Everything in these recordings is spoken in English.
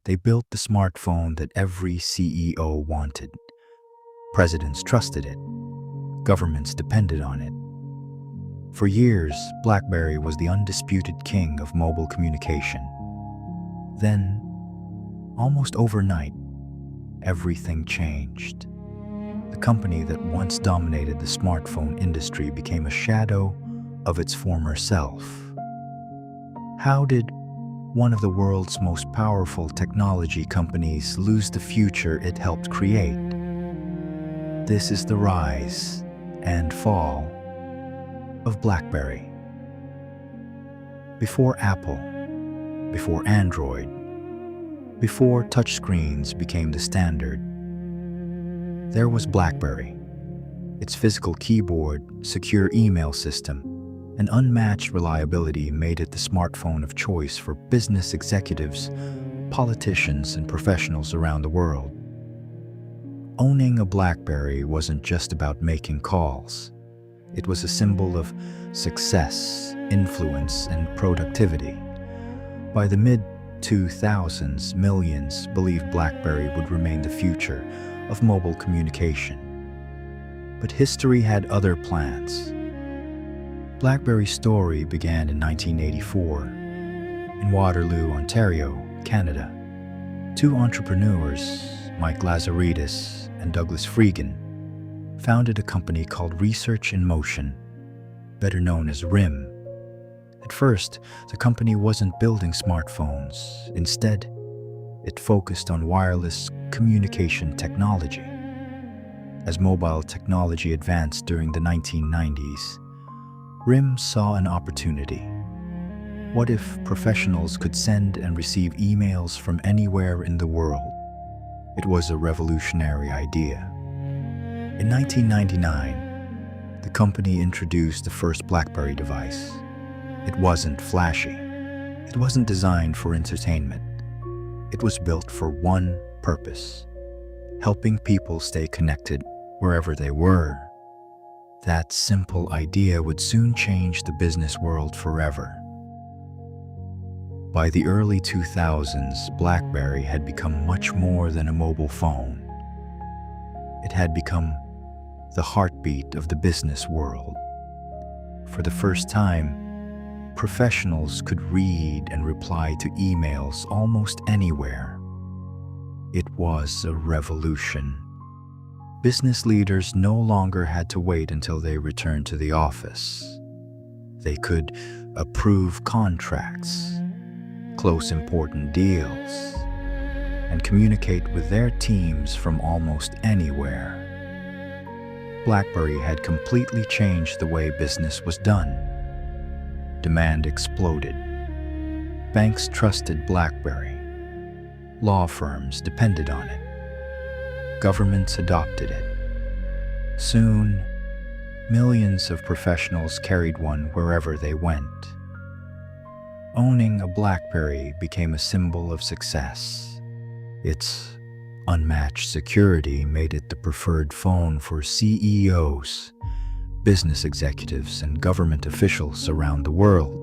They built the smartphone that every CEO wanted. Presidents trusted it. Governments depended on it. For years, BlackBerry was the undisputed king of mobile communication. Then, almost overnight, everything changed. The company that once dominated the smartphone industry became a shadow of its former self. How did one of the world's most powerful technology companies lose the future it helped create? This is the rise and fall of BlackBerry. Before Apple, before Android, before touchscreens became the standard, there was BlackBerry. Its physical keyboard, secure email system, and unmatched reliability made it the smartphone of choice for business executives, politicians, and professionals around the world. Owning a BlackBerry wasn't just about making calls. It was a symbol of success, influence, and productivity. By the mid-2000s, millions believed BlackBerry would remain the future of mobile communication. But history had other plans. BlackBerry's story began in 1984 in Waterloo, Ontario, Canada. Two entrepreneurs, Mike Lazaridis and Douglas Freegan, founded a company called Research in Motion, better known as RIM. At first, the company wasn't building smartphones. Instead, it focused on wireless communication technology. As mobile technology advanced during the 1990s, RIM saw an opportunity. What if professionals could send and receive emails from anywhere in the world? It was a revolutionary idea. In 1999, the company introduced the first BlackBerry device. It wasn't flashy. It wasn't designed for entertainment. It was built for one purpose: helping people stay connected wherever they were. That simple idea would soon change the business world forever. By the early 2000s, BlackBerry had become much more than a mobile phone. It had become the heartbeat of the business world. For the first time, professionals could read and reply to emails almost anywhere. It was a revolution. Business leaders no longer had to wait until they returned to the office. They could approve contracts, close important deals, and communicate with their teams from almost anywhere. BlackBerry had completely changed the way business was done. Demand exploded. Banks trusted BlackBerry. Law firms depended on it. Governments adopted it. Soon, millions of professionals carried one wherever they went. Owning a BlackBerry became a symbol of success. Its unmatched security made it the preferred phone for CEOs, business executives, and government officials around the world.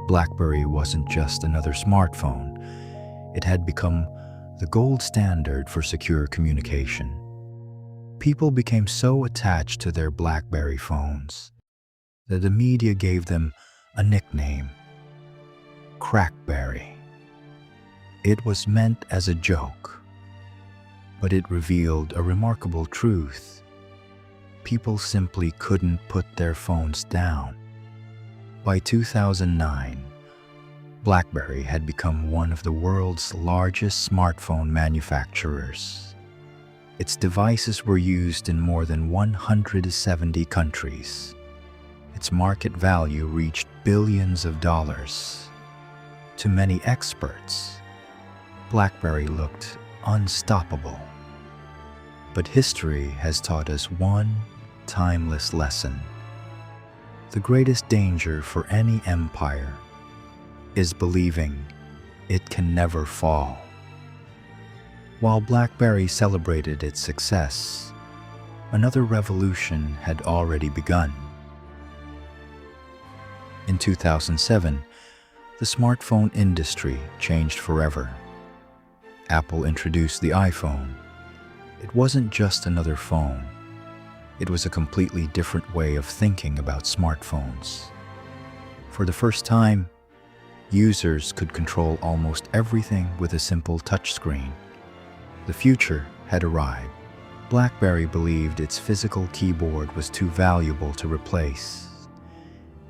BlackBerry wasn't just another smartphone. It had become the gold standard for secure communication. People became so attached to their BlackBerry phones that the media gave them a nickname: Crackberry. It was meant as a joke, but it revealed a remarkable truth. People simply couldn't put their phones down. By 2009, BlackBerry had become one of the world's largest smartphone manufacturers. Its devices were used in more than 170 countries. Its market value reached billions of dollars. To many experts, BlackBerry looked unstoppable. But history has taught us one timeless lesson. The greatest danger for any empire is believing it can never fall. While BlackBerry celebrated its success, another revolution had already begun. In 2007, the smartphone industry changed forever. Apple introduced the iPhone, it wasn't just another phone. It was a completely different way of thinking about smartphones. For the first time, users could control almost everything with a simple touchscreen. The future had arrived. BlackBerry believed its physical keyboard was too valuable to replace.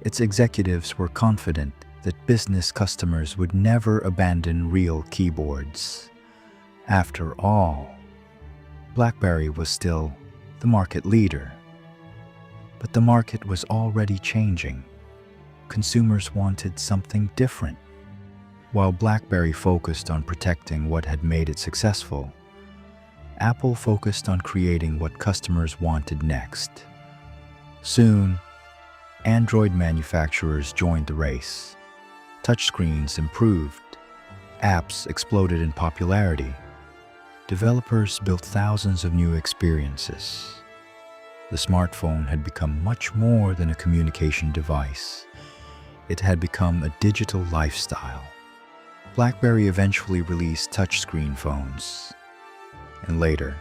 Its executives were confident that business customers would never abandon real keyboards. After all, BlackBerry was still the market leader. But the market was already changing. Consumers wanted something different. While BlackBerry focused on protecting what had made it successful, Apple focused on creating what customers wanted next. Soon, Android manufacturers joined the race. Touchscreens improved. Apps exploded in popularity. Developers built thousands of new experiences. The smartphone had become much more than a communication device. It had become a digital lifestyle. BlackBerry eventually released touchscreen phones, and later,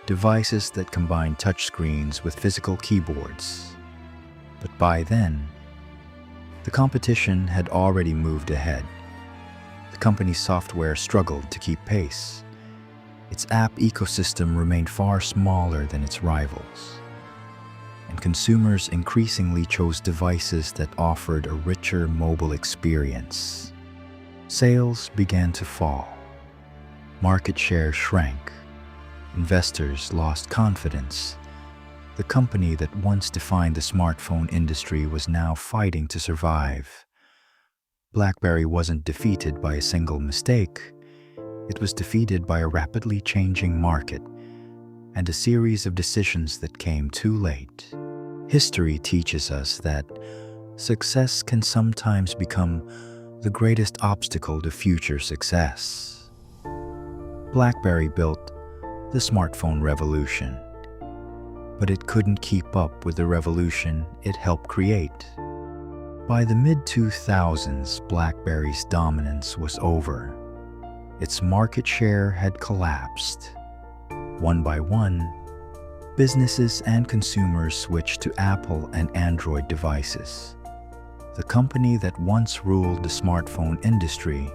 devices that combined touchscreens with physical keyboards. But by then, the competition had already moved ahead. The company's software struggled to keep pace. Its app ecosystem remained far smaller than its rivals, and consumers increasingly chose devices that offered a richer mobile experience. Sales began to fall. Market share shrank. Investors lost confidence. The company that once defined the smartphone industry was now fighting to survive. BlackBerry wasn't defeated by a single mistake. It was defeated by a rapidly changing market and a series of decisions that came too late. History teaches us that success can sometimes become the greatest obstacle to future success. BlackBerry built the smartphone revolution, but it couldn't keep up with the revolution it helped create. By the mid-2000s, BlackBerry's dominance was over. Its market share had collapsed. One by one, businesses and consumers switched to Apple and Android devices. The company that once ruled the smartphone industry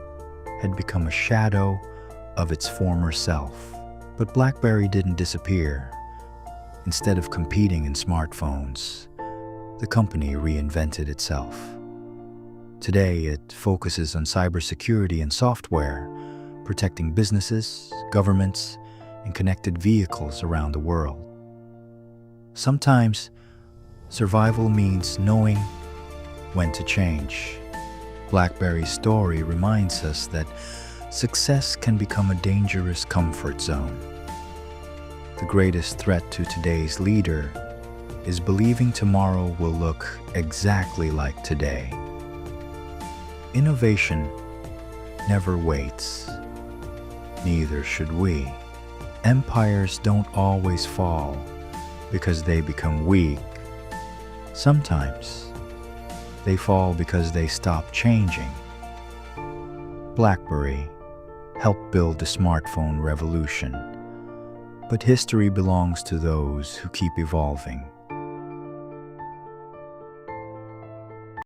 had become a shadow of its former self. But BlackBerry didn't disappear. Instead of competing in smartphones, the company reinvented itself. Today, it focuses on cybersecurity and software, protecting businesses, governments, and connected vehicles around the world. Sometimes, survival means knowing when to change. BlackBerry's story reminds us that success can become a dangerous comfort zone. The greatest threat to today's leader is believing tomorrow will look exactly like today. Innovation never waits. Neither should we. Empires don't always fall because they become weak. Sometimes they fall because they stop changing. BlackBerry helped build the smartphone revolution, but history belongs to those who keep evolving.